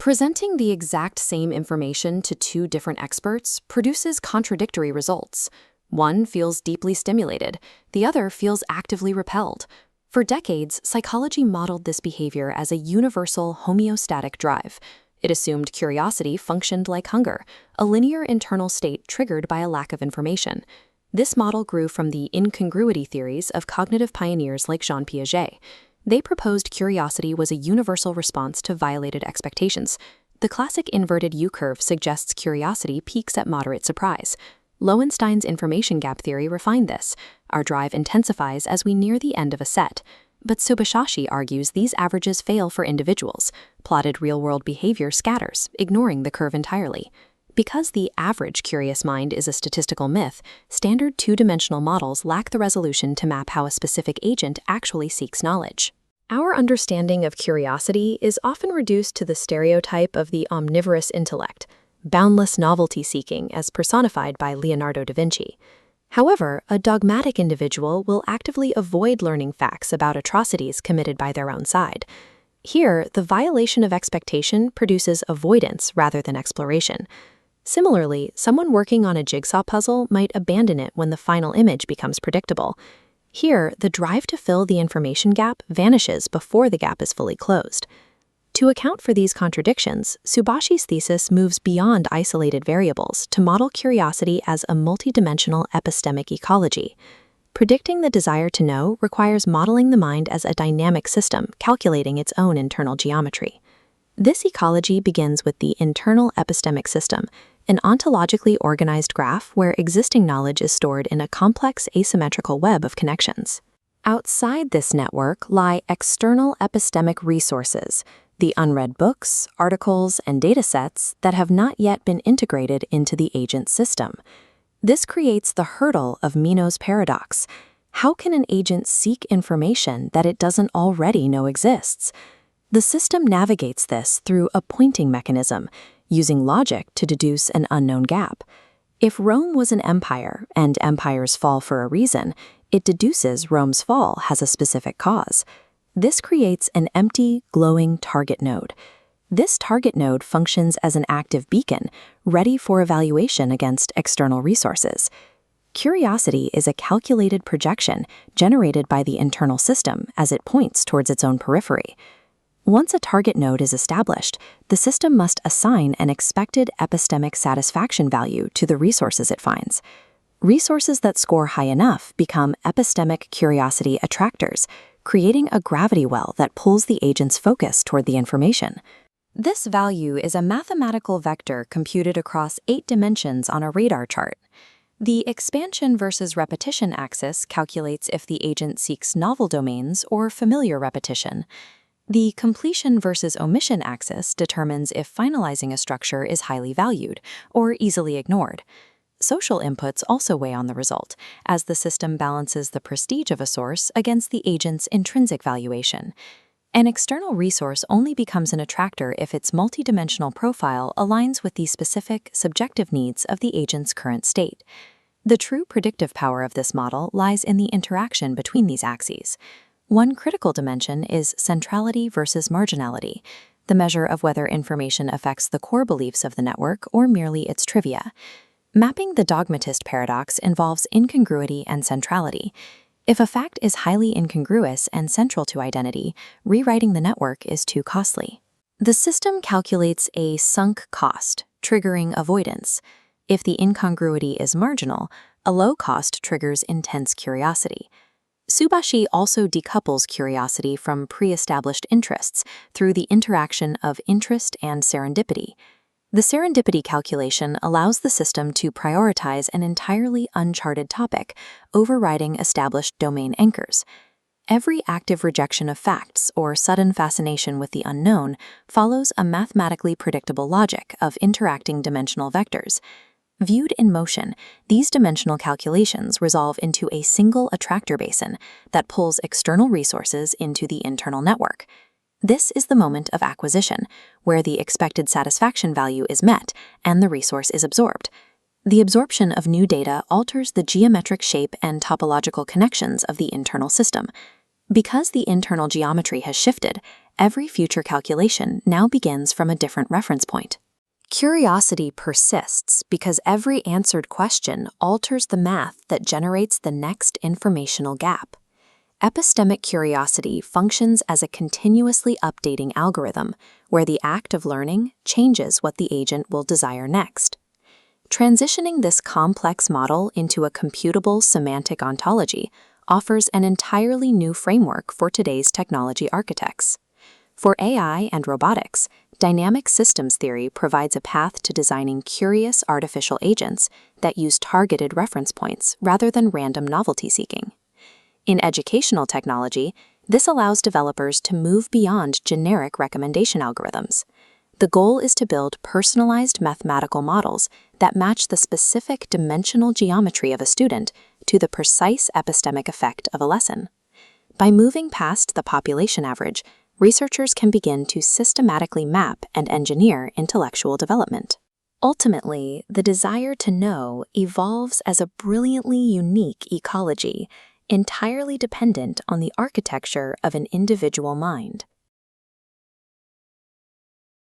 Presenting the exact same information to two different experts produces contradictory results. One feels deeply stimulated, the other feels actively repelled. For decades, psychology modeled this behavior as a universal homeostatic drive. It assumed curiosity functioned like hunger, a linear internal state triggered by a lack of information. This model grew from the incongruity theories of cognitive pioneers like Jean Piaget. They proposed curiosity was a universal response to violated expectations. The classic inverted U-curve suggests curiosity peaks at moderate surprise. Lowenstein's information gap theory refined this. Our drive intensifies as we near the end of a set. But Subashashi argues these averages fail for individuals. Plotted real-world behavior scatters, ignoring the curve entirely. Because the average curious mind is a statistical myth, standard two-dimensional models lack the resolution to map how a specific agent actually seeks knowledge. Our understanding of curiosity is often reduced to the stereotype of the omnivorous intellect, boundless novelty-seeking as personified by Leonardo da Vinci. However, a dogmatic individual will actively avoid learning facts about atrocities committed by their own side. Here, the violation of expectation produces avoidance rather than exploration. Similarly, someone working on a jigsaw puzzle might abandon it when the final image becomes predictable. Here, the drive to fill the information gap vanishes before the gap is fully closed. To account for these contradictions, Subashi's thesis moves beyond isolated variables to model curiosity as a multidimensional epistemic ecology. Predicting the desire to know requires modeling the mind as a dynamic system calculating its own internal geometry. This ecology begins with the internal epistemic system, an ontologically organized graph where existing knowledge is stored in a complex asymmetrical web of connections. Outside this network lie external epistemic resources, the unread books, articles, and datasets that have not yet been integrated into the agent system. This creates the hurdle of Meno's paradox. How can an agent seek information that it doesn't already know exists? The system navigates this through a pointing mechanism, using logic to deduce an unknown gap. If Rome was an empire, and empires fall for a reason, it deduces Rome's fall has a specific cause. This creates an empty, glowing target node. This target node functions as an active beacon, ready for evaluation against external resources. Curiosity is a calculated projection generated by the internal system as it points towards its own periphery. Once a target node is established, the system must assign an expected epistemic satisfaction value to the resources it finds. Resources that score high enough become epistemic curiosity attractors, creating a gravity well that pulls the agent's focus toward the information. This value is a mathematical vector computed across 8 dimensions on a radar chart. The expansion versus repetition axis calculates if the agent seeks novel domains or familiar repetition. The completion versus omission axis determines if finalizing a structure is highly valued or easily ignored. Social inputs also weigh on the result, as the system balances the prestige of a source against the agent's intrinsic valuation. An external resource only becomes an attractor if its multidimensional profile aligns with the specific, subjective needs of the agent's current state. The true predictive power of this model lies in the interaction between these axes. One critical dimension is centrality versus marginality, the measure of whether information affects the core beliefs of the network or merely its trivia. Mapping the dogmatist paradox involves incongruity and centrality. If a fact is highly incongruous and central to identity, rewriting the network is too costly. The system calculates a sunk cost, triggering avoidance. If the incongruity is marginal, a low cost triggers intense curiosity. Subashi also decouples curiosity from pre-established interests through the interaction of interest and serendipity. The serendipity calculation allows the system to prioritize an entirely uncharted topic, overriding established domain anchors. Every active rejection of facts or sudden fascination with the unknown follows a mathematically predictable logic of interacting dimensional vectors. Viewed in motion, these dimensional calculations resolve into a single attractor basin that pulls external resources into the internal network. This is the moment of acquisition, where the expected satisfaction value is met and the resource is absorbed. The absorption of new data alters the geometric shape and topological connections of the internal system. Because the internal geometry has shifted, every future calculation now begins from a different reference point. Curiosity persists because every answered question alters the math that generates the next informational gap. Epistemic curiosity functions as a continuously updating algorithm where the act of learning changes what the agent will desire next. Transitioning this complex model into a computable semantic ontology offers an entirely new framework for today's technology architects. For AI and robotics, dynamic systems theory provides a path to designing curious artificial agents that use targeted reference points rather than random novelty seeking. In educational technology, this allows developers to move beyond generic recommendation algorithms. The goal is to build personalized mathematical models that match the specific dimensional geometry of a student to the precise epistemic effect of a lesson. By moving past the population average, researchers can begin to systematically map and engineer intellectual development. Ultimately, the desire to know evolves as a brilliantly unique ecology, entirely dependent on the architecture of an individual mind.